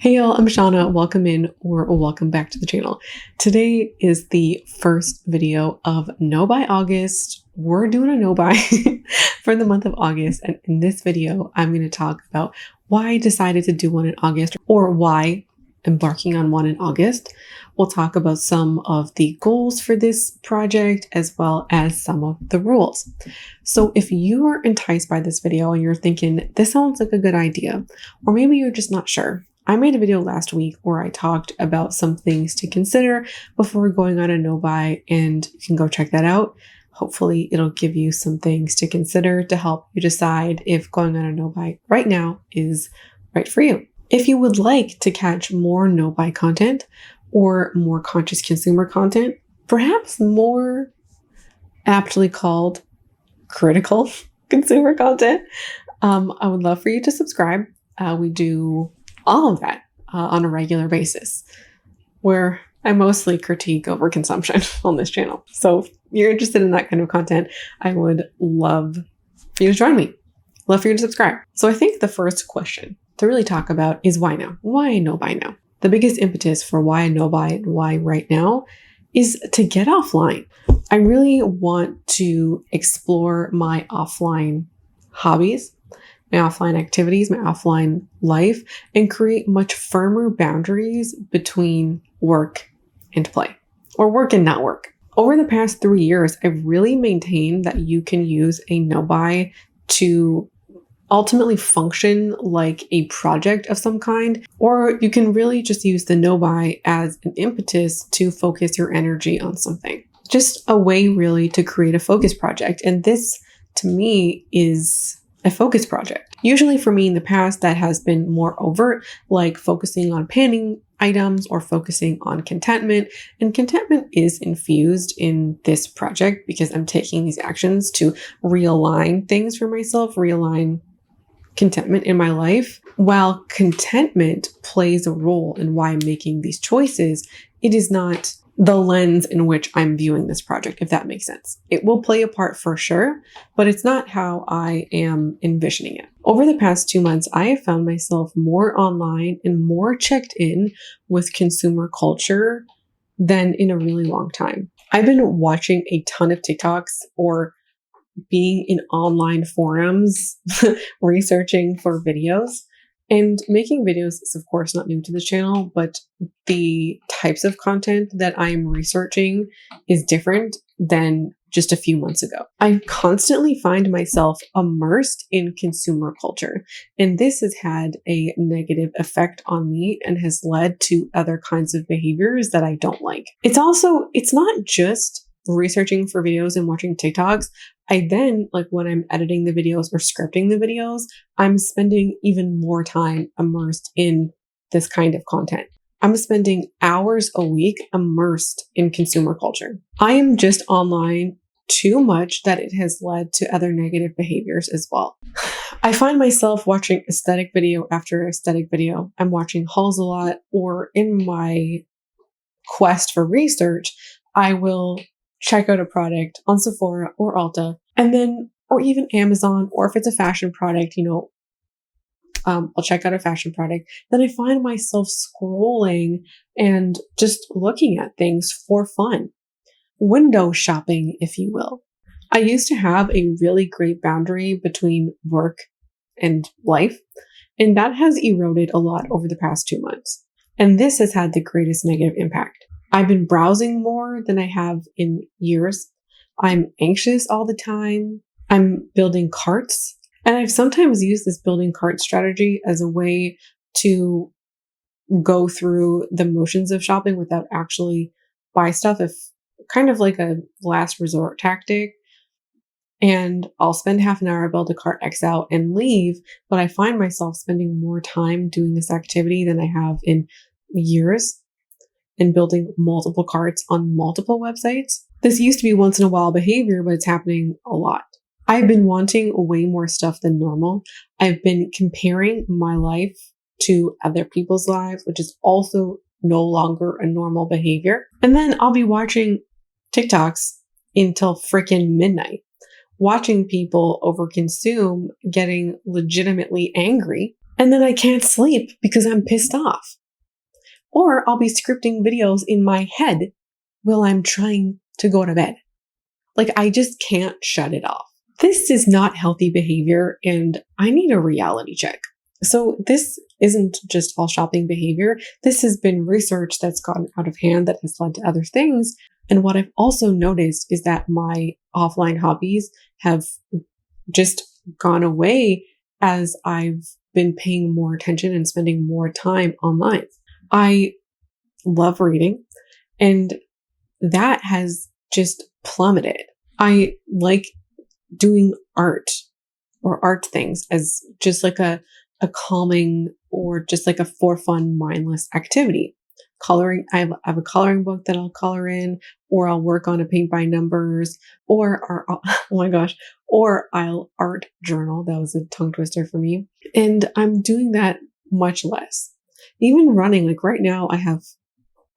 Hey y'all, I'm Shauna. Welcome in or welcome back to the channel. Today is the first video of No Buy August. We're doing a no buy for the month of August. And in this video, I'm going to talk about why I decided to do one in August or why embarking on one in August. We'll talk about some of the goals for this project as well as some of the rules. So if you are enticed by this video and you're thinking, this sounds like a good idea, or maybe you're just not sure, I made a video last week where I talked about some things to consider before going on a no buy, and you can go check that out. Hopefully it'll give you some things to consider to help you decide if going on a no buy right now is right for you. If you would like to catch more no buy content or more conscious consumer content, perhaps more aptly called critical consumer content, I would love for you to subscribe. We do all of that on a regular basis, where I mostly critique overconsumption on this channel. So if you're interested in that kind of content, I would love for you to join me. Love for you to subscribe. So I think the first question to really talk about is why now? Why no buy now? The biggest impetus for why I no buy and why right now is to get offline. I really want to explore my offline hobbies, my offline activities, my offline life, and create much firmer boundaries between work and play, or work and not work. Over the past 3 years, I've really maintained that you can use a no buy to ultimately function like a project of some kind, or you can really just use the no buy as an impetus to focus your energy on something. Just a way really to create a focus project. And this to me is a focus project. Usually for me in the past, that has been more overt, like focusing on panning items or focusing on contentment. And contentment is infused in this project because I'm taking these actions to realign things for myself, realign contentment in my life. While contentment plays a role in why I'm making these choices, it is not the lens in which I'm viewing this project, if that makes sense. It will play a part for sure, but it's not how I am envisioning it. Over the past 2 months, I have found myself more online and more checked in with consumer culture than in a really long time. I've been watching a ton of TikToks or being in online forums, researching for videos. And making videos is, of course, not new to the channel, but the types of content that I'm researching is different than just a few months ago. I constantly find myself immersed in consumer culture, and this has had a negative effect on me and has led to other kinds of behaviors that I don't like. It's not just researching for videos and watching TikToks. I then, like when I'm editing the videos or scripting the videos, I'm spending even more time immersed in this kind of content. I'm spending hours a week immersed in consumer culture. I am just online too much that it has led to other negative behaviors as well. I find myself watching aesthetic video after aesthetic video. I'm watching hauls a lot, or in my quest for research, I will check out a product on Sephora or Ulta, and then, or even Amazon, or if it's a fashion product, I'll check out a fashion product. Then I find myself scrolling and just looking at things for fun. Window shopping, if you will. I used to have a really great boundary between work and life, and that has eroded a lot over the past 2 months. And this has had the greatest negative impact. I've been browsing more than I have in years. I'm anxious all the time. I'm building carts. And I've sometimes used this building cart strategy as a way to go through the motions of shopping without actually buy stuff, if kind of like a last resort tactic. And I'll spend half an hour, build a cart, X out, and leave. But I find myself spending more time doing this activity than I have in years, and building multiple carts on multiple websites. This used to be once in a while behavior, but it's happening a lot. I've been wanting way more stuff than normal. I've been comparing my life to other people's lives, which is also no longer a normal behavior. And then I'll be watching TikToks until freaking midnight, watching people overconsume, getting legitimately angry, And then I can't sleep because I'm pissed off. Or I'll be scripting videos in my head while I'm trying to go to bed. Like, I just can't shut it off. This is not healthy behavior, and I need a reality check. So this isn't just all shopping behavior. This has been research that's gotten out of hand that has led to other things. And what I've also noticed is that my offline hobbies have just gone away as I've been paying more attention and spending more time online. I love reading, and that has just plummeted. I like doing art or art things as just like a calming or just like a for fun, mindless activity. Coloring, I have a coloring book that I'll color in, or I'll work on a paint by numbers, or oh my gosh, or I'll art journal. That was a tongue twister for me. And I'm doing that much less. Even running, like right now,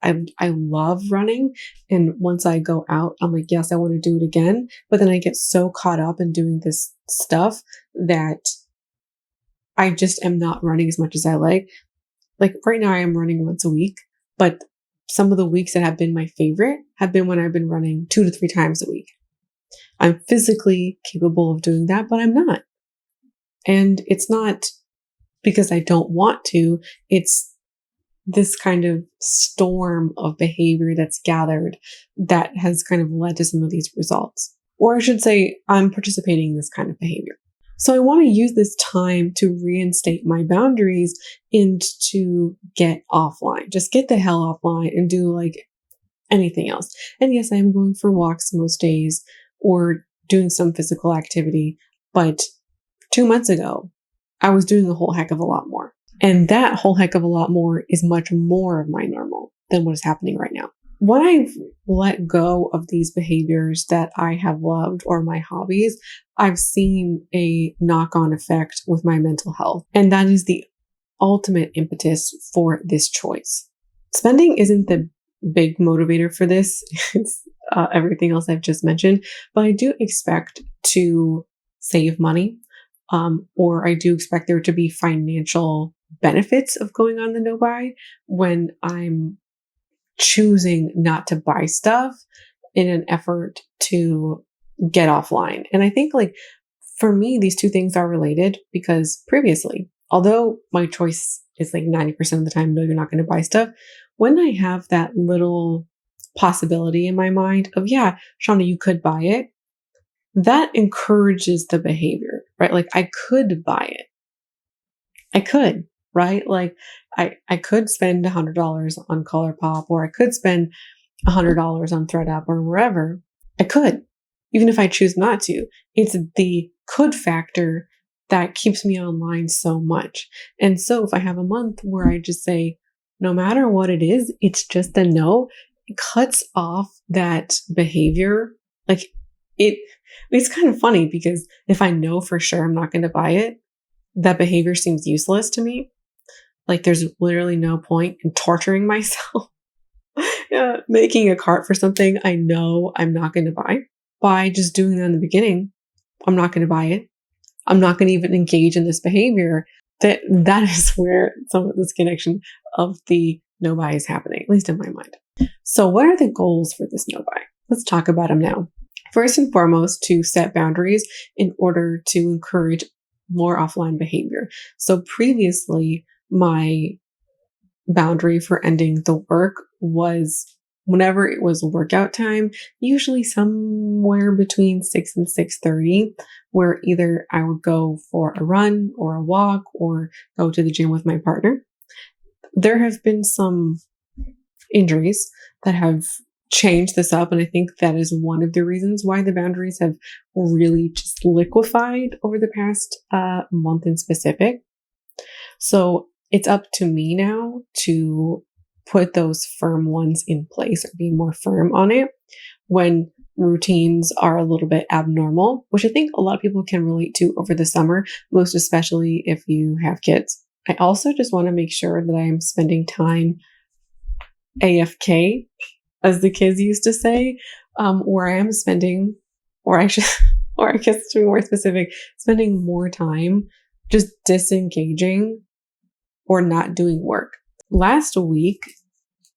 I love running. And once I go out, I'm like, yes, I want to do it again. But then I get so caught up in doing this stuff that I just am not running as much as I like. Like right now, I am running once a week, but some of the weeks that have been my favorite have been when I've been running 2 to 3 times a week. I'm physically capable of doing that, but I'm not. And it's not because I don't want to, it's this kind of storm of behavior that's gathered that has kind of led to some of these results. Or I should say, I'm participating in this kind of behavior. So I want to use this time to reinstate my boundaries and to get offline. Just get the hell offline and do like anything else. And yes, I am going for walks most days or doing some physical activity. But 2 months ago, I was doing a whole heck of a lot more. And that whole heck of a lot more is much more of my normal than what is happening right now. When I've let go of these behaviors that I have loved or my hobbies, I've seen a knock-on effect with my mental health. And that is the ultimate impetus for this choice. Spending isn't the big motivator for this. It's everything else I've just mentioned. But I do expect to save money. Or I do expect there to be financial benefits of going on the no buy when I'm choosing not to buy stuff in an effort to get offline. And I think like for me, these two things are related because previously, although my choice is like 90% of the time, no, you're not going to buy stuff. When I have that little possibility in my mind of, yeah, Shauna, you could buy it, that encourages the behavior, right? Like I could buy it. I could, right? Like I could spend $100 on ColourPop, or I could spend $100 on ThreadUp or wherever. I could, even if I choose not to. It's the could factor that keeps me online so much. And so if I have a month where I just say, no matter what it is, it's just a no, it cuts off that behavior. Like it's kind of funny because if I know for sure I'm not going to buy it, that behavior seems useless to me. Like there's literally no point in torturing myself, making a cart for something I know I'm not going to buy. By just doing that in the beginning, I'm not going to buy it. I'm not going to even engage in this behavior. That is where some of this connection of the no buy is happening, at least in my mind. So what are the goals for this no buy? Let's talk about them now. First and foremost, to set boundaries in order to encourage more offline behavior. So previously, my boundary for ending the work was whenever it was workout time, usually somewhere between 6 and 6:30, where either I would go for a run or a walk or go to the gym with my partner. There have been some injuries that have changed this up, and I think that is one of the reasons why the boundaries have really just liquefied over the past month in specific. So it's up to me now to put those firm ones in place or be more firm on it when routines are a little bit abnormal, which I think a lot of people can relate to over the summer, most especially if you have kids. I also just want to make sure that I am spending time AFK, as the kids used to say, where I am spending, or I should, or I guess to be more specific, spending more time just disengaging or not doing work. Last week,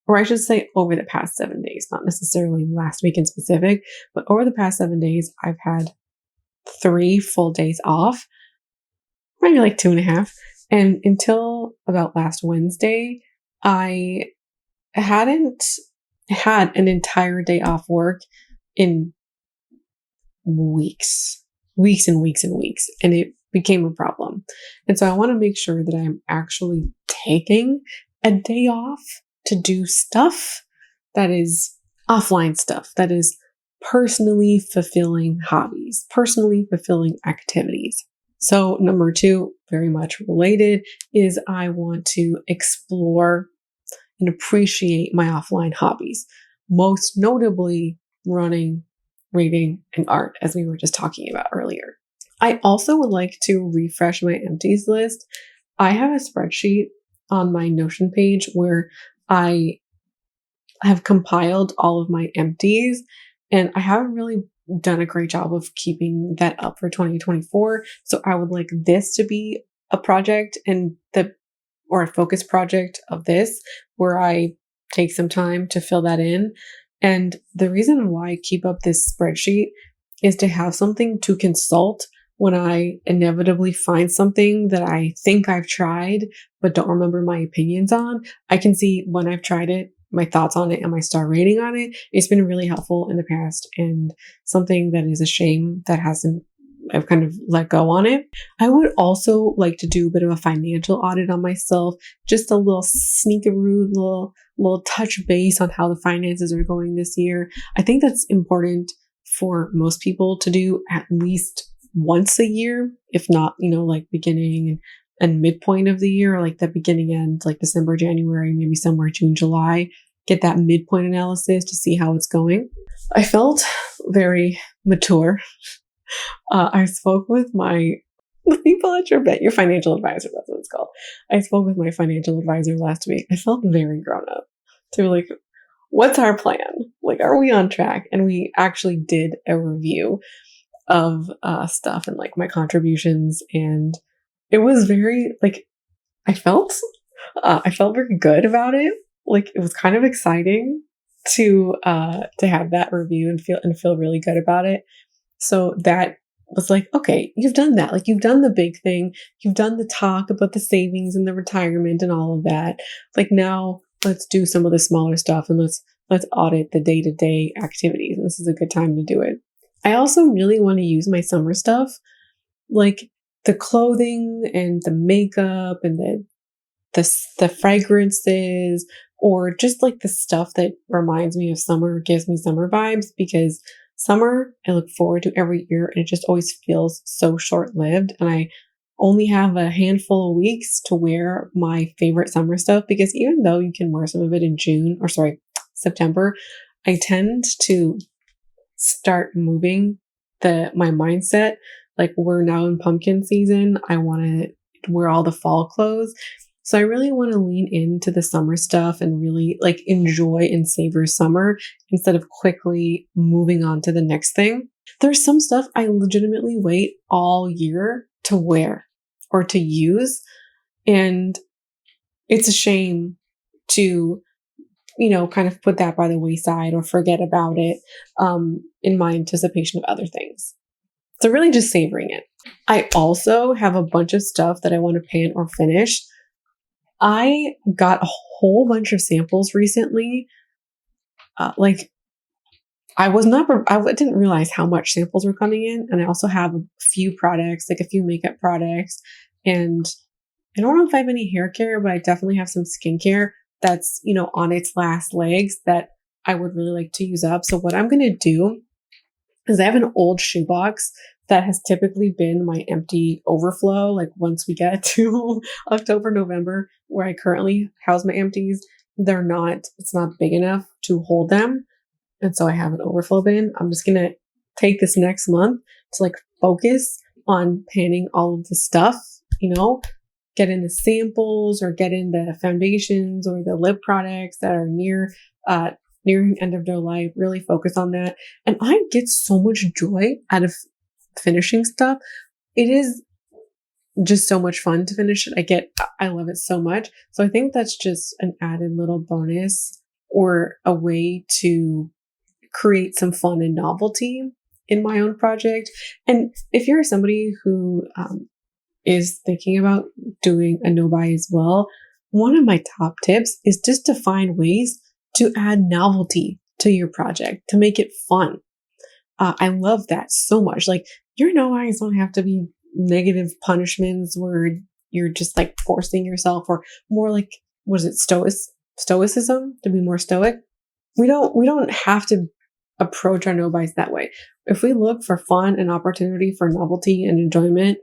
or I should say over the past 7 days, not necessarily last week in specific, but over the past 7 days, I've had 3 full days off, maybe like 2.5. And until about last Wednesday, I hadn't had an entire day off work in weeks and weeks and weeks. And it became a problem. And so I want to make sure that I'm actually taking a day off to do stuff that is offline stuff, that is personally fulfilling hobbies, personally fulfilling activities. So number 2, very much related, is I want to explore and appreciate my offline hobbies, most notably running, reading, and art, as we were just talking about earlier. I also would like to refresh my empties list. I have a spreadsheet on my Notion page where I have compiled all of my empties, and I haven't really done a great job of keeping that up for 2024. So I would like this to be a project or a focus project of this, where I take some time to fill that in. And the reason why I keep up this spreadsheet is to have something to consult when I inevitably find something that I think I've tried, but don't remember my opinions on. I can see when I've tried it, my thoughts on it, and my star rating on it. It's been really helpful in the past, and something that is a shame that I've kind of let go on it. I would also like to do a bit of a financial audit on myself, just a little sneakeroo, little touch base on how the finances are going this year. I think that's important for most people to do at least once a year, if not, like beginning and midpoint of the year, or like the beginning end, like December, January, maybe somewhere June, July, get that midpoint analysis to see how it's going. I felt very mature. I spoke with the people at your financial advisor, that's what it's called. I spoke with my financial advisor last week. I felt very grown up to be like, what's our plan? Like, are we on track? And we actually did a review of stuff and like my contributions, and it was very I felt very good about it. Like, it was kind of exciting to have that review and feel really good about it. So that was like, okay, you've done that. Like, you've done the big thing. You've done the talk about the savings and the retirement and all of that. Like, now let's do some of the smaller stuff, and let's audit the day-to-day activities. And this is a good time to do it. I also really want to use my summer stuff, like the clothing and the makeup and the fragrances, or just like the stuff that reminds me of summer, gives me summer vibes, because summer I look forward to every year, and it just always feels so short-lived. And I only have a handful of weeks to wear my favorite summer stuff, because even though you can wear some of it in September, I tend to start moving my mindset. Like, we're now in pumpkin season. I want to wear all the fall clothes. So I really want to lean into the summer stuff and really like enjoy and savor summer instead of quickly moving on to the next thing. There's some stuff I legitimately wait all year to wear or to use. And it's a shame to, kind of put that by the wayside or forget about it in my anticipation of other things. So really just savoring it. I also have a bunch of stuff that I want to paint or finish. I got a whole bunch of samples recently. I didn't realize how much samples were coming in. And I also have a few products, like a few makeup products. And I don't know if I have any hair care, but I definitely have some skincare that's, on its last legs that I would really like to use up. So what I'm going to do is I have an old shoebox that has typically been my empty overflow. Like, once we get to October, November, where I currently house my empties, it's not big enough to hold them. And so I have an overflow bin. I'm just going to take this next month to focus on painting all of the stuff, get in the samples or get in the foundations or the lip products that are nearing the end of their life, really focus on that. And I get so much joy out of finishing stuff. It is just so much fun to finish it. I love it so much. So I think that's just an added little bonus or a way to create some fun and novelty in my own project. And if you're somebody who is thinking about doing a no-buy as well, one of my top tips is just to find ways to add novelty to your project, to make it fun. I love that so much. Like, your no-buys don't have to be negative punishments where you're just like forcing yourself, or more like, what is it, stoicism, to be more stoic. We don't have to approach our no-buys that way. If we look for fun and opportunity for novelty and enjoyment,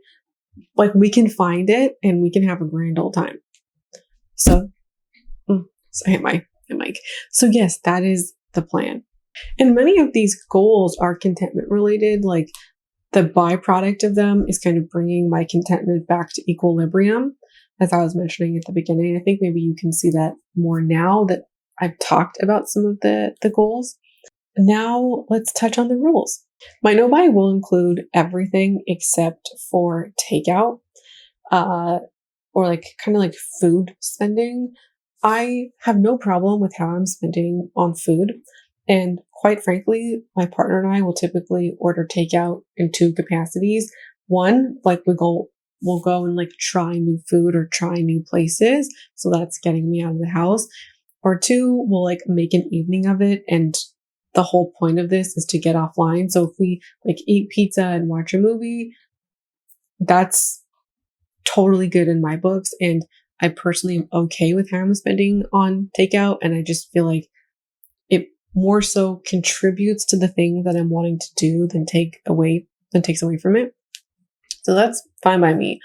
like, we can find it and we can have a grand old time. So I hit my mic. So yes, that is the plan. And many of these goals are contentment related. Like, the byproduct of them is kind of bringing my contentment back to equilibrium, as I was mentioning at the beginning. I think maybe you can see that more now that I've talked about some of the goals. Now let's touch on the rules. My no-buy will include everything except for takeout, or like kind of like food spending. I have no problem with how I'm spending on food. And quite frankly, my partner and I will typically order takeout in two capacities. One, like, we'll go and like try new food or try new places. So that's getting me out of the house. Or two, we'll like make an evening of it. And the whole point of this is to get offline. So if we like eat pizza and watch a movie, that's totally good in my books. And I personally am okay with how I'm spending on takeout. And I just feel like it more so contributes to the thing that I'm wanting to do than takes away from it. So that's fine by me.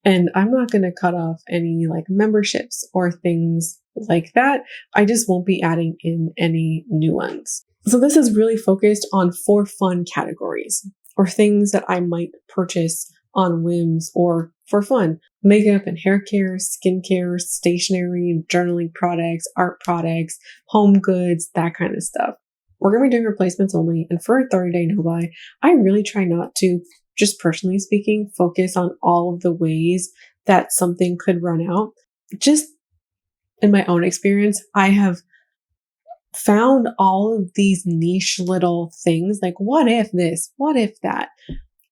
And I'm not going to cut off any like memberships or things like that. I just won't be adding in any new ones. So this is really focused on for fun categories, or things that I might purchase on whims or for fun. Makeup and hair care, skincare, stationery, journaling products, art products, home goods, that kind of stuff. We're going to be doing replacements only. And for a 30-day no-buy, I really try not to, just personally speaking, focus on all of the ways that something could run out. Just in my own experience, I have found all of these niche little things, like, what if this, what if that?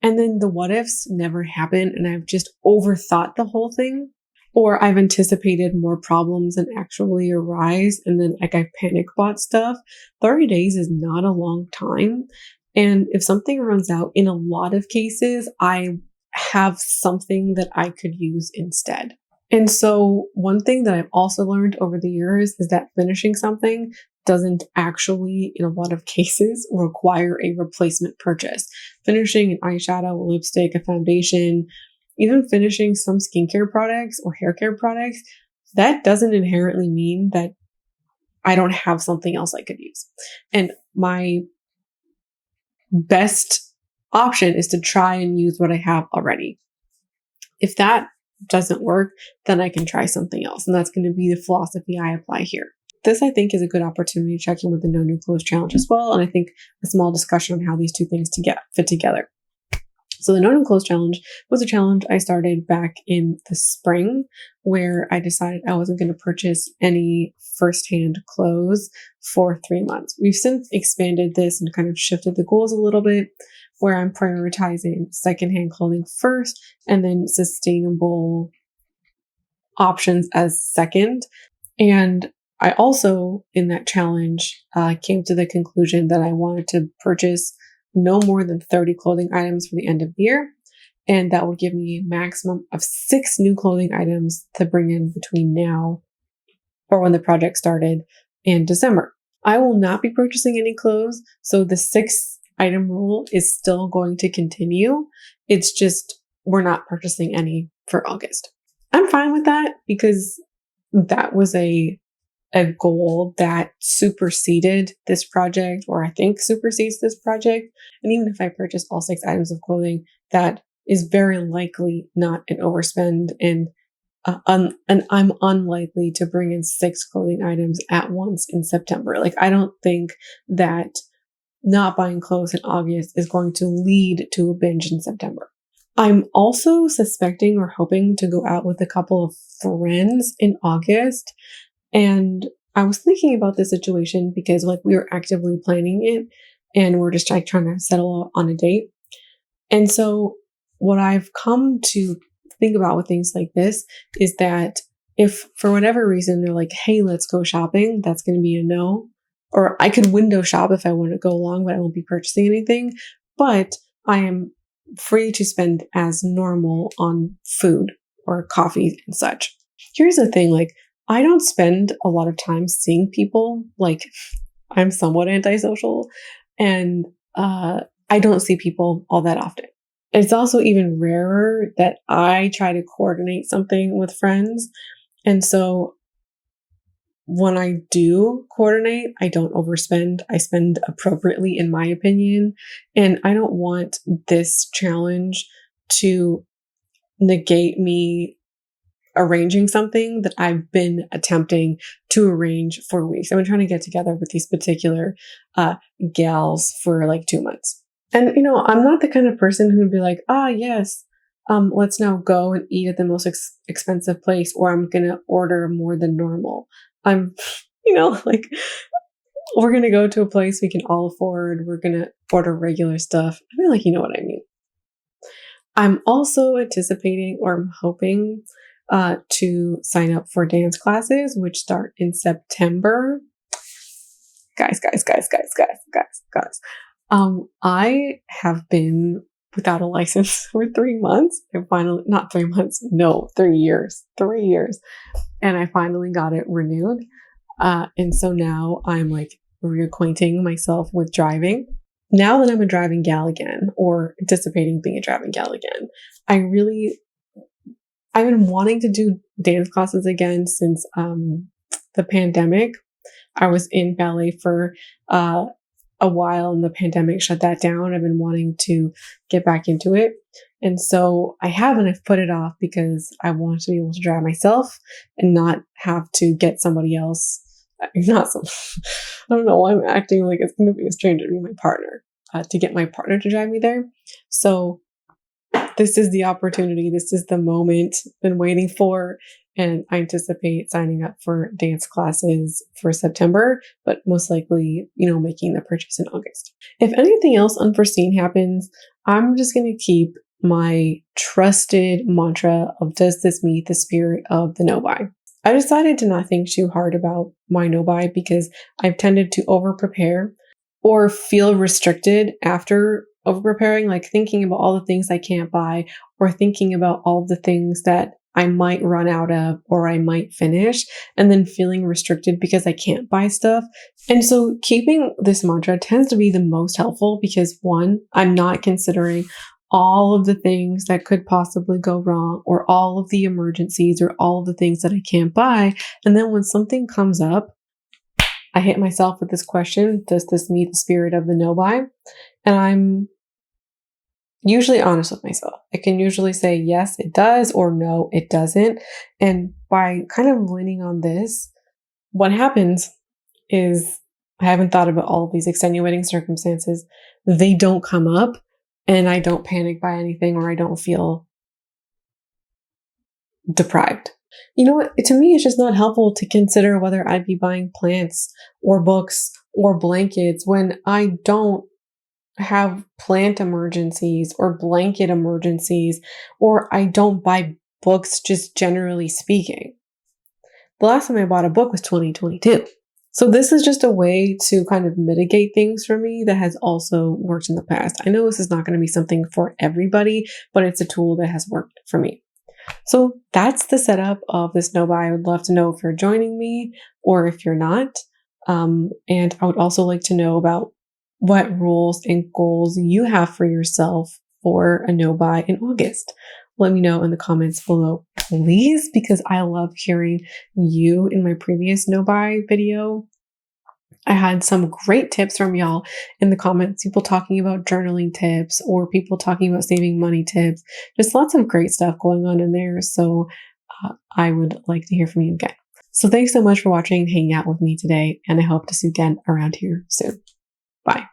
And then the what ifs never happen, and I've just overthought the whole thing, or I've anticipated more problems than actually arise, and then like I panic bought stuff. 30 days is not a long time. And if something runs out, in a lot of cases, I have something that I could use instead. And so one thing that I've also learned over the years is that finishing something doesn't actually, in a lot of cases, require a replacement purchase. Finishing an eyeshadow, a lipstick, a foundation, even finishing some skincare products or hair care products, that doesn't inherently mean that I don't have something else I could use. And my best option is to try and use what I have already. If that doesn't work, then I can try something else. And that's going to be the philosophy I apply here. This, I think, is a good opportunity to check in with the No New Clothes Challenge as well. And I think a small discussion on how these two things fit together. So the No New Clothes Challenge was a challenge I started back in the spring, where I decided I wasn't going to purchase any firsthand clothes for 3 months. We've since expanded this and kind of shifted the goals a little bit, where I'm prioritizing secondhand clothing first and then sustainable options as second. And I also, in that challenge, came to the conclusion that I wanted to purchase no more than 30 clothing items for the end of the year. And that would give me a maximum of 6 new clothing items to bring in between now or when the project started in December. I will not be purchasing any clothes, so the 6 item rule is still going to continue. It's just we're not purchasing any for August. I'm fine with that because that was a goal that superseded this project, or I think supersedes this project. And even if I purchase all 6 items of clothing, that is very likely not an overspend, and I'm unlikely to bring in 6 clothing items at once in September. Like, I don't think that not buying clothes in August is going to lead to a binge in September. I'm also suspecting or hoping to go out with a couple of friends in August. And I was thinking about this situation because like we were actively planning it and we're just like trying to settle on a date. And so what I've come to think about with things like this is that if for whatever reason they're like, hey, let's go shopping, that's going to be a no. Or I could window shop if I want to go along, but I won't be purchasing anything. But I am free to spend as normal on food or coffee and such. Here's the thing, like, I don't spend a lot of time seeing people. Like, I'm somewhat antisocial and I don't see people all that often. It's also even rarer that I try to coordinate something with friends. And so when I do coordinate, I don't overspend. I spend appropriately, in my opinion. And I don't want this challenge to negate me arranging something that I've been attempting to arrange for weeks. I've been trying to get together with these particular gals for like 2 months. And, you know, I'm not the kind of person who would be like, yes, let's now go and eat at the most expensive place, or I'm going to order more than normal. I'm, you know, like, we're going to go to a place we can all afford. We're going to order regular stuff. I feel like you know what I mean. I'm also anticipating or I'm hoping to sign up for dance classes, which start in September. Guys. I have been without a license for 3 months. I finally, not 3 months, no, 3 years. 3 years. And I finally got it renewed. And so now I'm like reacquainting myself with driving. Now that I'm a driving gal again, or anticipating being a driving gal again, I've been wanting to do dance classes again since the pandemic. I was in ballet for a while and the pandemic shut that down. I've been wanting to get back into it. And so I haven't. I've put it off because I want to be able to drive myself and not have to get somebody else. Not some. I don't know why I'm acting like it's going to be a stranger to be my partner. To get my partner to drive me there. So this is the opportunity. This is the moment I've been waiting for. And I anticipate signing up for dance classes for September, but most likely, you know, making the purchase in August. If anything else unforeseen happens, I'm just going to keep my trusted mantra of, does this meet the spirit of the no-buy? I decided to not think too hard about my no-buy because I've tended to over-prepare or feel restricted after over-preparing, like thinking about all the things I can't buy or thinking about all the things that I might run out of or I might finish, and then feeling restricted because I can't buy stuff. And so keeping this mantra tends to be the most helpful because, one, I'm not considering all of the things that could possibly go wrong or all of the emergencies or all of the things that I can't buy. And then when something comes up, I hit myself with this question, does this meet the spirit of the no-buy? And I'm usually honest with myself. I can usually say, yes, it does, or no, it doesn't. And by kind of leaning on this, what happens is I haven't thought about all of these extenuating circumstances. They don't come up and I don't panic by anything or I don't feel deprived. You know what? To me, it's just not helpful to consider whether I'd be buying plants or books or blankets when I don't have plant emergencies or blanket emergencies, or I don't buy books just generally speaking. The last time I bought a book was 2022. So this is just a way to kind of mitigate things for me that has also worked in the past. I know this is not going to be something for everybody, but it's a tool that has worked for me. So that's the setup of this no-buy. I would love to know if you're joining me or if you're not. And I would also like to know about what rules and goals you have for yourself for a no-buy in August. Let me know in the comments below, please, because I love hearing you. In my previous no-buy video, I had some great tips from y'all in the comments, people talking about journaling tips or people talking about saving money tips. Just lots of great stuff going on in there. So I would like to hear from you again. So thanks so much for watching and hanging out with me today. And I hope to see you again around here soon. Bye.